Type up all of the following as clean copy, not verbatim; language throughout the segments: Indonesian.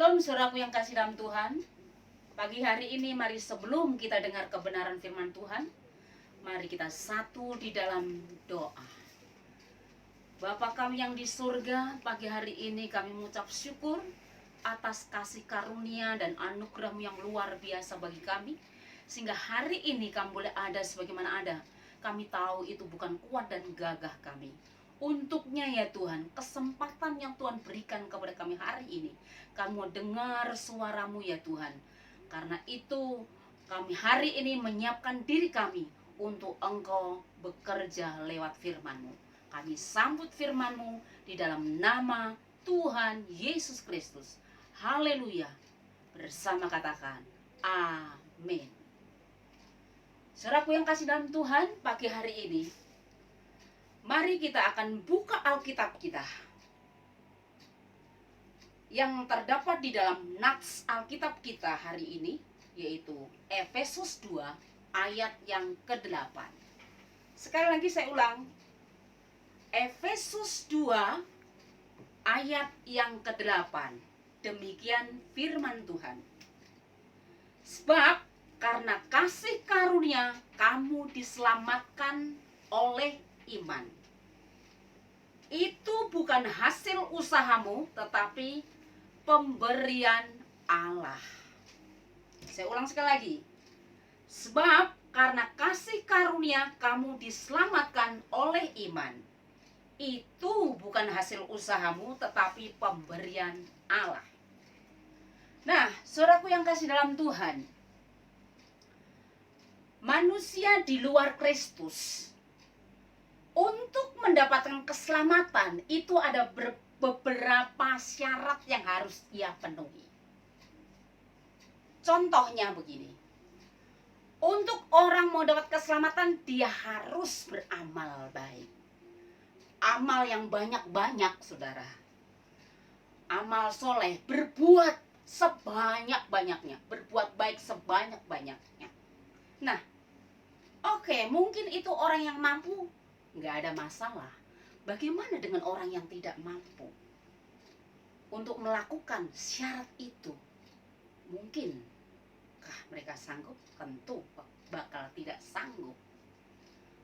Shalom saudaraku yang kasih dalam Tuhan. Pagi hari ini mari sebelum kita dengar kebenaran firman Tuhan, mari kita satu di dalam doa. Bapa kami yang di surga, pagi hari ini kami mengucap syukur atas kasih karunia dan anugerah-Mu yang luar biasa bagi kami, sehingga hari ini kami boleh ada sebagaimana ada. Kami tahu itu bukan kuat dan gagah kami. Untuknya ya Tuhan, kesempatan yang Tuhan berikan kepada kami hari ini, kami mau dengar suara-Mu ya Tuhan. Karena itu kami hari ini menyiapkan diri kami untuk Engkau bekerja lewat firman-Mu. Kami sambut firman-Mu di dalam nama Tuhan Yesus Kristus. Haleluya. Bersama katakan amin. Saudaraku yang kasih dalam Tuhan, pagi hari ini mari kita akan buka Alkitab kita yang terdapat di dalam nats Alkitab kita hari ini, yaitu Efesus 2 ayat yang ke-8. Sekali lagi saya ulang, Efesus 2 ayat yang ke-8. Demikian firman Tuhan. Sebab karena kasih karunia kamu diselamatkan oleh iman. Itu bukan hasil usahamu, tetapi pemberian Allah. Saya ulang sekali lagi. Sebab karena kasih karunia kamu diselamatkan oleh iman. Itu bukan hasil usahamu, tetapi pemberian Allah. Nah, saudaraku yang kasih dalam Tuhan, manusia di luar Kristus untuk mendapatkan keselamatan itu ada beberapa syarat yang harus ia penuhi. Contohnya begini. Untuk orang mau dapat keselamatan, dia harus beramal baik. Amal yang banyak-banyak, saudara. Amal soleh, berbuat sebanyak-banyaknya. Berbuat baik sebanyak-banyaknya. Nah, oke, mungkin itu orang yang mampu, nggak ada masalah. Bagaimana dengan orang yang tidak mampu untuk melakukan syarat itu? Mungkinkah mereka sanggup? Tentu bakal tidak sanggup.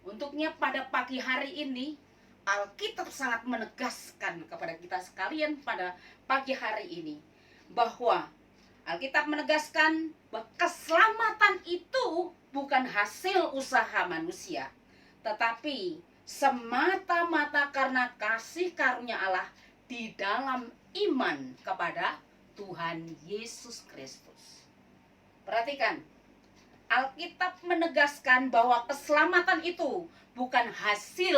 Untuknya pada pagi hari ini, Alkitab sangat menegaskan kepada kita sekalian pada pagi hari ini, bahwa Alkitab menegaskan bahwa keselamatan itu bukan hasil usaha manusia, tetapi semata-mata karena kasih karunia Allah di dalam iman kepada Tuhan Yesus Kristus. Perhatikan, Alkitab menegaskan bahwa keselamatan itu bukan hasil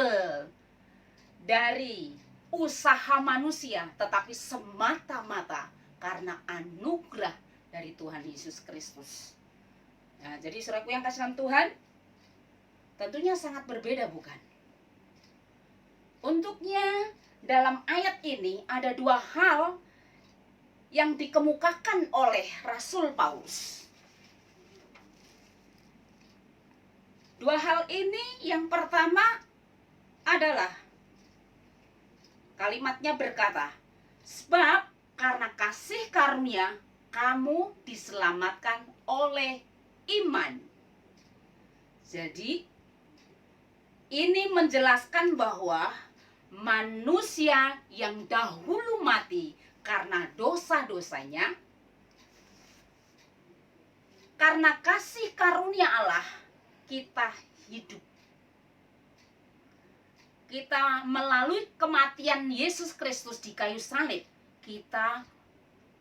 dari usaha manusia, tetapi semata-mata karena anugerah dari Tuhan Yesus Kristus. Nah, jadi saudaraku yang kasih dalam Tuhan, tentunya sangat berbeda, bukan? Untuknya dalam ayat ini ada dua hal yang dikemukakan oleh Rasul Paulus. Dua hal ini, yang pertama adalah kalimatnya berkata, sebab karena kasih karunia kamu diselamatkan oleh iman. Jadi ini menjelaskan bahwa manusia yang dahulu mati karena dosa-dosanya, karena kasih karunia Allah kita hidup. Kita melalui kematian Yesus Kristus di kayu salib, kita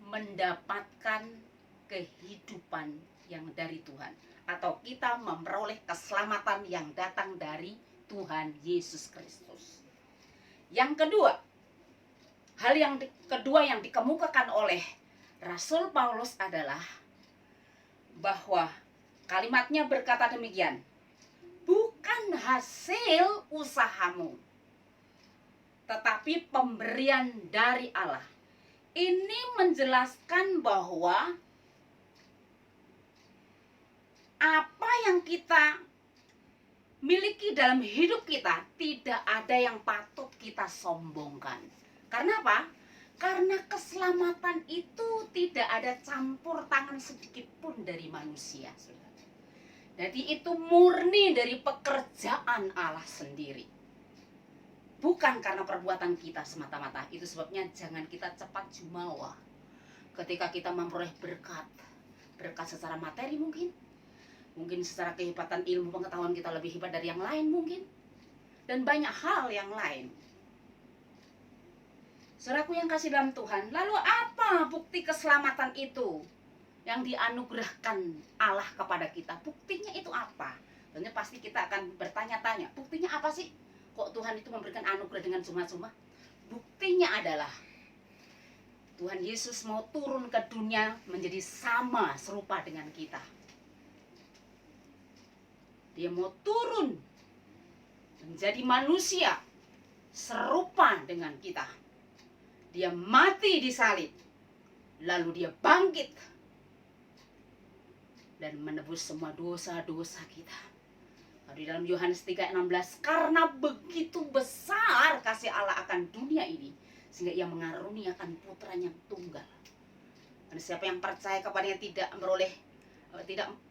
mendapatkan kehidupan yang dari Tuhan, atau kita memperoleh keselamatan yang datang dari Tuhan Yesus Kristus. Yang kedua, hal yang kedua yang dikemukakan oleh Rasul Paulus adalah bahwa kalimatnya berkata demikian, bukan hasil usahamu, tetapi pemberian dari Allah. Ini menjelaskan bahwa apa yang kita miliki dalam hidup kita tidak ada yang patut kita sombongkan. Karena apa? Karena keselamatan itu tidak ada campur tangan sedikit pun dari manusia, saudara. Jadi itu murni dari pekerjaan Allah sendiri. Bukan karena perbuatan kita semata-mata. Itu sebabnya jangan kita cepat jumawa ketika kita memperoleh berkat. Berkat secara materi mungkin. Mungkin secara kehebatan ilmu pengetahuan kita lebih hebat dari yang lain mungkin. Dan banyak hal yang lain. Saudaraku yang kasih dalam Tuhan, lalu apa bukti keselamatan itu yang dianugerahkan Allah kepada kita? Buktinya itu apa? Tentunya pasti kita akan bertanya-tanya, buktinya apa sih? Kok Tuhan itu memberikan anugerah dengan cuma-cuma? Buktinya adalah Tuhan Yesus mau turun ke dunia menjadi sama serupa dengan kita. Dia mau turun menjadi manusia serupa dengan kita. Dia mati di salib, lalu dia bangkit dan menebus semua dosa-dosa kita. Di dalam Yohanes 3:16, karena begitu besar kasih Allah akan dunia ini, sehingga ia mengaruniakan putranya tunggal. Dan siapa yang percaya kepadanya tidak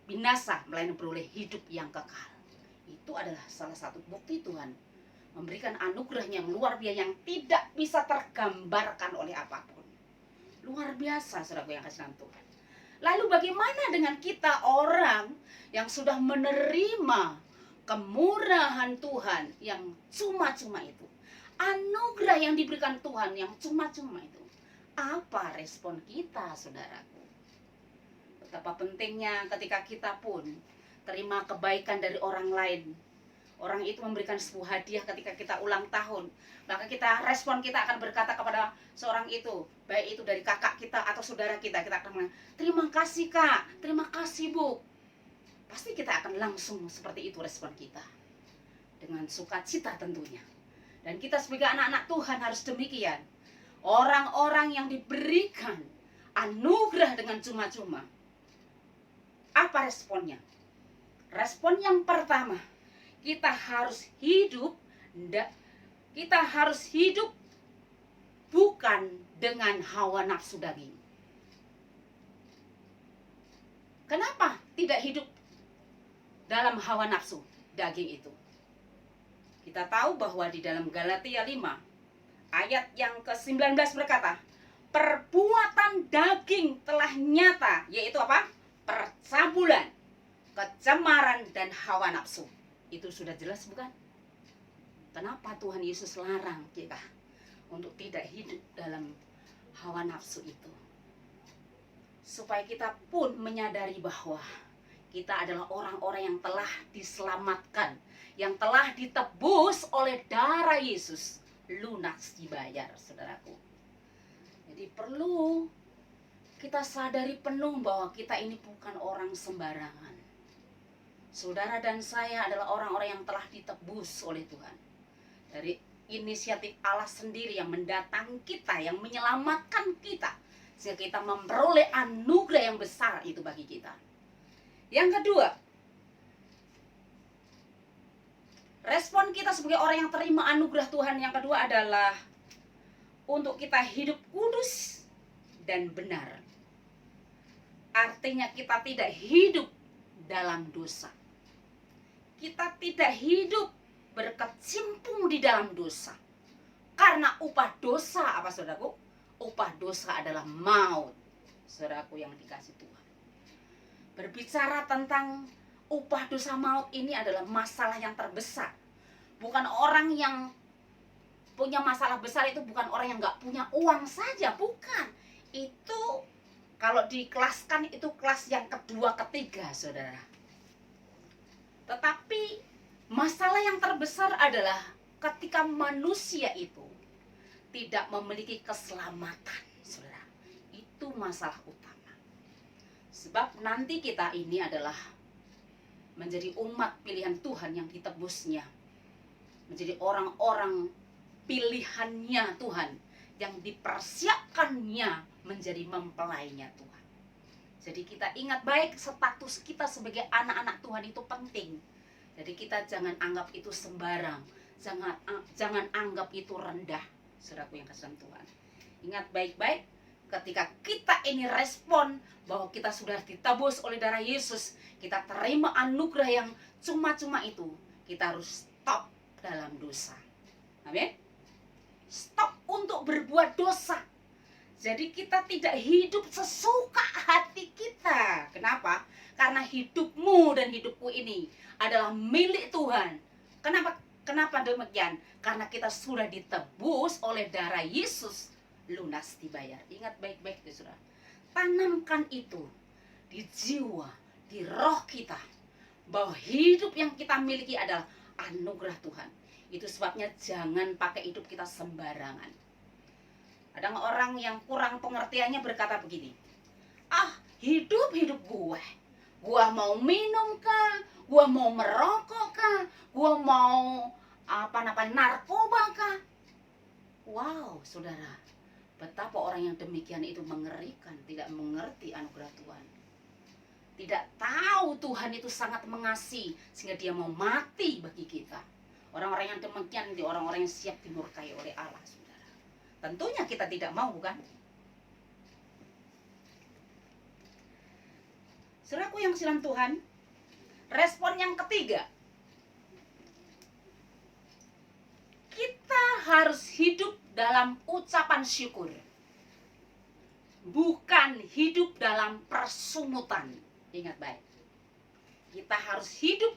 binasa, melainkan beroleh hidup yang kekal. Itu adalah salah satu bukti Tuhan memberikan anugerah yang luar biasa yang tidak bisa tergambarkan oleh apapun. Luar biasa, saudaraku yang kasih dalam Tuhan. Lalu bagaimana dengan kita orang yang sudah menerima kemurahan Tuhan yang cuma-cuma itu? Anugerah yang diberikan Tuhan yang cuma-cuma itu. Apa respon kita, saudaraku? Betapa pentingnya ketika kita pun terima kebaikan dari orang lain. Orang itu memberikan sebuah hadiah ketika kita ulang tahun. Maka respon kita akan berkata kepada seorang itu, baik itu dari kakak kita atau saudara kita akan bilang, terima kasih kak, terima kasih bu. Pasti kita akan langsung seperti itu respon kita. Dengan sukacita tentunya. Dan kita sebagai anak-anak Tuhan harus demikian. Orang-orang yang diberikan anugerah dengan cuma-cuma. Apa responnya? Respon yang pertama, kita harus hidup bukan dengan hawa nafsu daging. Kenapa tidak hidup dalam hawa nafsu daging itu? Kita tahu bahwa di dalam Galatia 5 ayat yang ke-19 berkata, perbuatan daging telah nyata, yaitu apa? Percabulan, kecemaran, dan hawa nafsu. Itu sudah jelas bukan? Kenapa Tuhan Yesus larang kita untuk tidak hidup dalam hawa nafsu itu? Supaya kita pun menyadari bahwa kita adalah orang-orang yang telah diselamatkan, yang telah ditebus oleh darah Yesus, lunas dibayar, saudaraku. Jadi perlu kita sadari penuh bahwa kita ini bukan orang sembarangan. Saudara dan saya adalah orang-orang yang telah ditebus oleh Tuhan. Dari inisiatif Allah sendiri yang mendatangi kita, yang menyelamatkan kita. Sehingga kita memperoleh anugerah yang besar itu bagi kita. Yang kedua, respon kita sebagai orang yang terima anugerah Tuhan yang kedua adalah untuk kita hidup kudus dan benar. Artinya kita tidak hidup dalam dosa. Kita tidak hidup berkecimpung di dalam dosa. Karena upah dosa apa saudaraku? Upah dosa adalah maut. Saudaraku yang dikasih Tuhan. Berbicara tentang upah dosa maut ini adalah masalah yang terbesar. Bukan orang yang punya masalah besar itu bukan orang yang gak punya uang saja. Bukan. Itu kalau dikelaskan itu kelas yang kedua ketiga, saudara. Tetapi masalah yang terbesar adalah ketika manusia itu tidak memiliki keselamatan, saudara. Itu masalah utama. Sebab nanti kita ini adalah menjadi umat pilihan Tuhan yang ditebusnya. Menjadi orang-orang pilihannya Tuhan yang dipersiapkannya menjadi mempelainya Tuhan. Jadi kita ingat baik status kita sebagai anak-anak Tuhan itu penting. Jadi kita jangan anggap itu sembarang. Jangan anggap itu rendah. Saudaraku yang kasih Tuhan. Ingat baik-baik, ketika kita ini respon bahwa kita sudah ditebus oleh darah Yesus, kita terima anugerah yang cuma-cuma itu, kita harus stop dalam dosa. Amin. Stop untuk berbuat dosa. Jadi kita tidak hidup sesuka hati kita. Kenapa? Karena hidupmu dan hidupku ini adalah milik Tuhan. Kenapa demikian? Karena kita sudah ditebus oleh darah Yesus, lunas dibayar. Ingat baik-baik itu, Saudara. Tanamkan itu di jiwa, di roh kita, bahwa hidup yang kita miliki adalah anugerah Tuhan. Itu sebabnya jangan pakai hidup kita sembarangan. Ada orang yang kurang pengertiannya berkata begini, hidup gue mau minum kah, gue mau merokok kah, gue mau narkoba kah. Wow, saudara, betapa orang yang demikian itu mengerikan, tidak mengerti anugerah Tuhan, tidak tahu Tuhan itu sangat mengasihi sehingga dia mau mati bagi kita. Orang-orang yang demikian itu orang-orang yang siap dimurkai oleh Allah, saudara. Tentunya kita tidak mau, bukan? Saudaraku yang silam Tuhan, respon yang ketiga, kita harus hidup dalam ucapan syukur, bukan hidup dalam persungutan. Ingat baik, kita harus hidup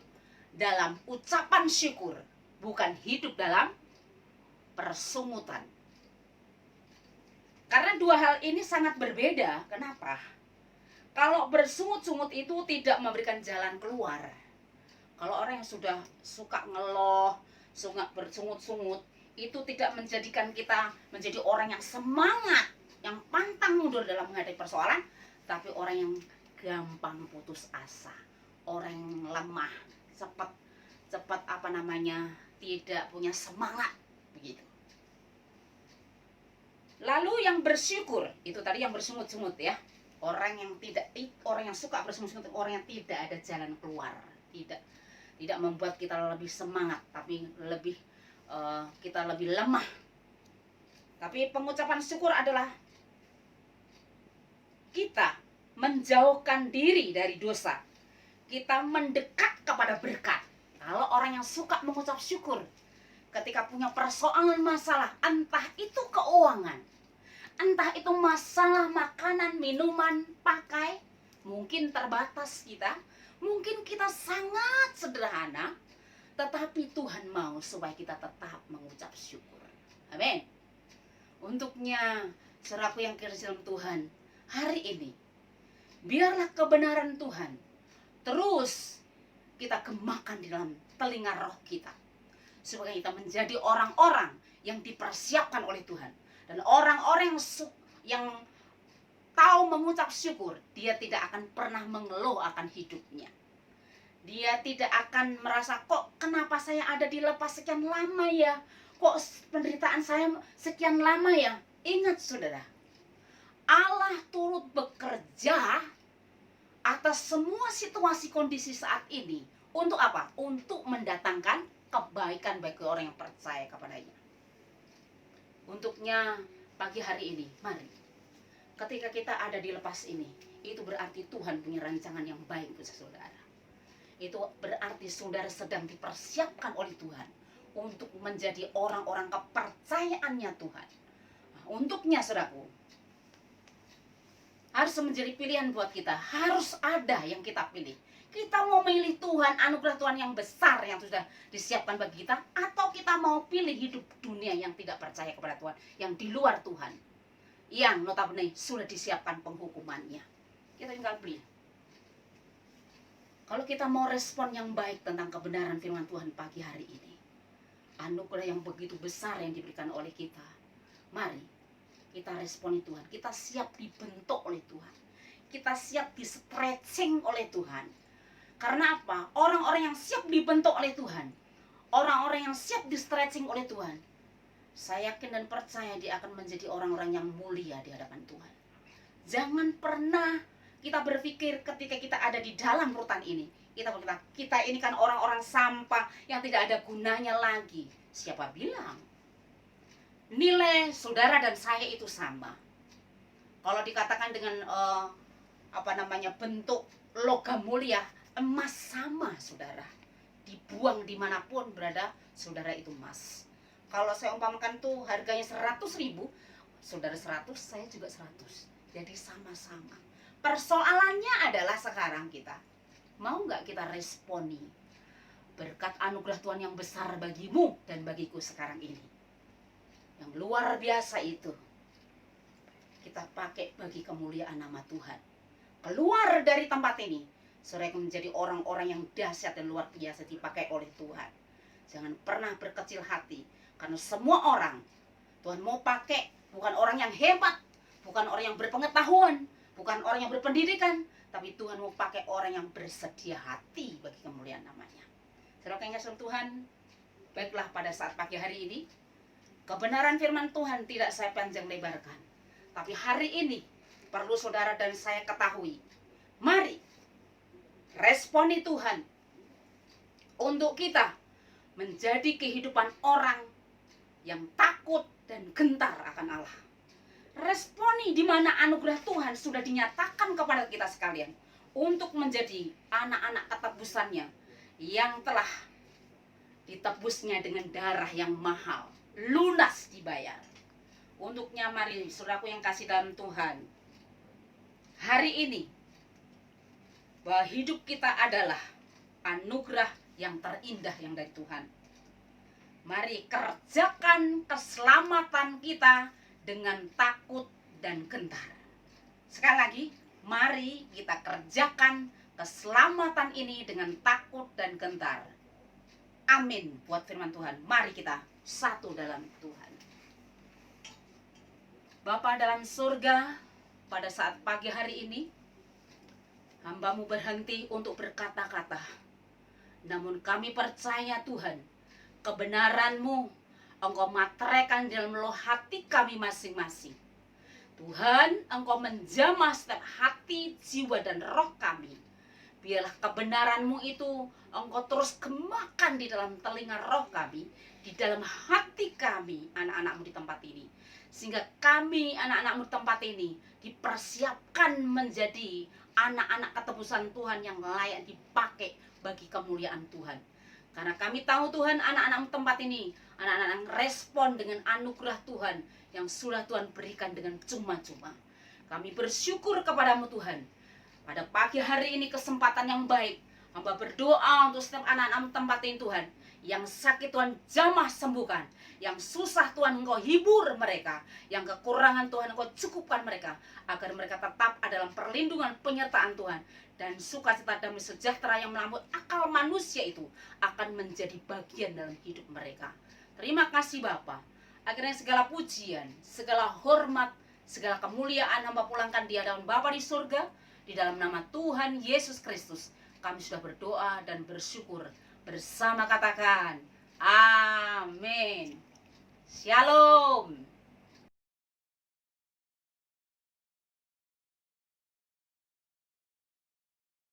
dalam ucapan syukur, bukan hidup dalam persungutan. Karena dua hal ini sangat berbeda. Kenapa? Kalau bersungut-sungut itu tidak memberikan jalan keluar. Kalau orang yang sudah suka ngeluh, suka bersungut-sungut, itu tidak menjadikan kita menjadi orang yang semangat, yang pantang mundur dalam menghadapi persoalan, tapi orang yang gampang putus asa, orang yang lemah, cepat tidak punya semangat, begitu. Lalu yang bersyukur, itu tadi yang bersungut-sungut ya. Orang yang suka bersungut-sungut, orang yang tidak ada jalan keluar, tidak membuat kita lebih semangat, tapi kita lebih lemah. Tapi pengucapan syukur adalah kita menjauhkan diri dari dosa, kita mendekat kepada berkat. Kalau orang yang suka mengucap syukur, ketika punya persoalan masalah, entah itu keuangan, entah itu masalah makanan, minuman, pakai, mungkin terbatas kita, mungkin kita sangat sederhana, tetapi Tuhan mau supaya kita tetap mengucap syukur. Amin. Untuknya, saudaraku yang kekasih dalam Tuhan, hari ini, biarlah kebenaran Tuhan terus kita gemakan di dalam telinga roh kita, supaya kita menjadi orang-orang yang dipersiapkan oleh Tuhan. Dan orang-orang yang tahu mengucap syukur, dia tidak akan pernah mengeluh akan hidupnya. Dia tidak akan merasa, kok kenapa saya ada di lepas sekian lama ya, kok penderitaan saya sekian lama ya. Ingat saudara, Allah turut bekerja atas semua situasi kondisi saat ini. Untuk apa? Untuk mendatangkan kebaikan bagi orang yang percaya kepadanya. Untuknya pagi hari ini, mari, ketika kita ada di lepas ini, itu berarti Tuhan punya rancangan yang baik untuk saudara. Itu berarti saudara sedang dipersiapkan oleh Tuhan untuk menjadi orang-orang kepercayaannya Tuhan. Nah, untuknya saudaraku, harus menjadi pilihan buat kita. Harus ada yang kita pilih. Kita mau milih Tuhan, anugerah Tuhan yang besar yang sudah disiapkan bagi kita, atau kita mau pilih hidup dunia yang tidak percaya kepada Tuhan, yang di luar Tuhan, yang notabene sudah disiapkan penghukumannya. Kita tinggal pilih. Kalau kita mau respon yang baik tentang kebenaran firman Tuhan pagi hari ini, anugerah yang begitu besar yang diberikan oleh kita, mari kita responi Tuhan. Kita siap dibentuk oleh Tuhan, kita siap di stretching oleh Tuhan. Karena apa? Orang-orang yang siap dibentuk oleh Tuhan, orang-orang yang siap di stretching oleh Tuhan, saya yakin dan percaya dia akan menjadi orang-orang yang mulia di hadapan Tuhan. Jangan pernah kita berpikir ketika kita ada di dalam rutan ini, kita ini kan orang-orang sampah yang tidak ada gunanya lagi. Siapa bilang? nilai saudara dan saya itu sama. Kalau dikatakan dengan bentuk logam mulia, emas sama saudara. Dibuang dimanapun berada, saudara itu emas. Kalau saya umpamakan tuh harganya 100.000, saudara 100, saya juga 100. Jadi sama-sama. Persoalannya adalah sekarang kita, mau nggak kita responi berkat anugerah Tuhan yang besar bagimu dan bagiku sekarang ini. Yang luar biasa itu, kita pakai bagi kemuliaan nama Tuhan. Keluar dari tempat ini, saudara menjadi orang-orang yang dahsyat dan luar biasa dipakai oleh Tuhan. Jangan pernah berkecil hati, karena semua orang Tuhan mau pakai bukan orang yang hebat, bukan orang yang berpengetahuan, bukan orang yang berpendidikan, tapi Tuhan mau pakai orang yang bersedia hati bagi kemuliaan namanya. Saudara yang kasih Tuhan, baiklah pada saat pagi hari ini, kebenaran firman Tuhan tidak saya panjang lebarkan, tapi hari ini perlu saudara dan saya ketahui. Mari responi Tuhan untuk kita menjadi kehidupan orang yang takut dan gentar akan Allah. Responi di mana anugerah Tuhan sudah dinyatakan kepada kita sekalian untuk menjadi anak-anak ketebusannya yang telah ditebusnya dengan darah yang mahal, lunas dibayar. Untuknya mari saudaraku yang kasih dalam Tuhan, hari ini bahwa hidup kita adalah anugerah yang terindah yang dari Tuhan. Mari kerjakan keselamatan kita dengan takut dan gentar. Sekali lagi, mari kita kerjakan keselamatan ini dengan takut dan gentar. Amin buat firman Tuhan. Mari kita satu dalam Tuhan. Bapa dalam surga, pada saat pagi hari ini, hamba-Mu berhenti untuk berkata-kata. Namun kami percaya Tuhan, kebenaran-Mu Engkau materaikan dalam hati kami masing-masing. Tuhan, Engkau menjamah setiap hati, jiwa, dan roh kami. Biarlah kebenaran-Mu itu Engkau terus gemakan di dalam telinga roh kami, di dalam hati kami, anak-anak-Mu di tempat ini. Sehingga kami, anak-anak-Mu di tempat ini, dipersiapkan menjadi anak-anak ketebusan Tuhan yang layak dipakai bagi kemuliaan Tuhan. Karena kami tahu Tuhan, anak-anak-Mu tempat ini, anak-anak yang respon dengan anugerah Tuhan yang sudah Tuhan berikan dengan cuma-cuma. Kami bersyukur kepadamu Tuhan. Pada pagi hari ini kesempatan yang baik, hamba berdoa untuk setiap anak-anak tempat ini Tuhan. Yang sakit Tuhan jamah sembuhkan, yang susah Tuhan Engkau hibur mereka, yang kekurangan Tuhan Engkau cukupkan mereka, agar mereka tetap ada dalam perlindungan penyertaan Tuhan. Dan sukacita damai sejahtera yang melampaui akal manusia itu akan menjadi bagian dalam hidup mereka. Terima kasih Bapa. Akhirnya segala pujian, segala hormat, segala kemuliaan hamba pulangkan di hadapan Bapa di surga. Di dalam nama Tuhan Yesus Kristus kami sudah berdoa dan bersyukur. Bersama katakan amin. Shalom.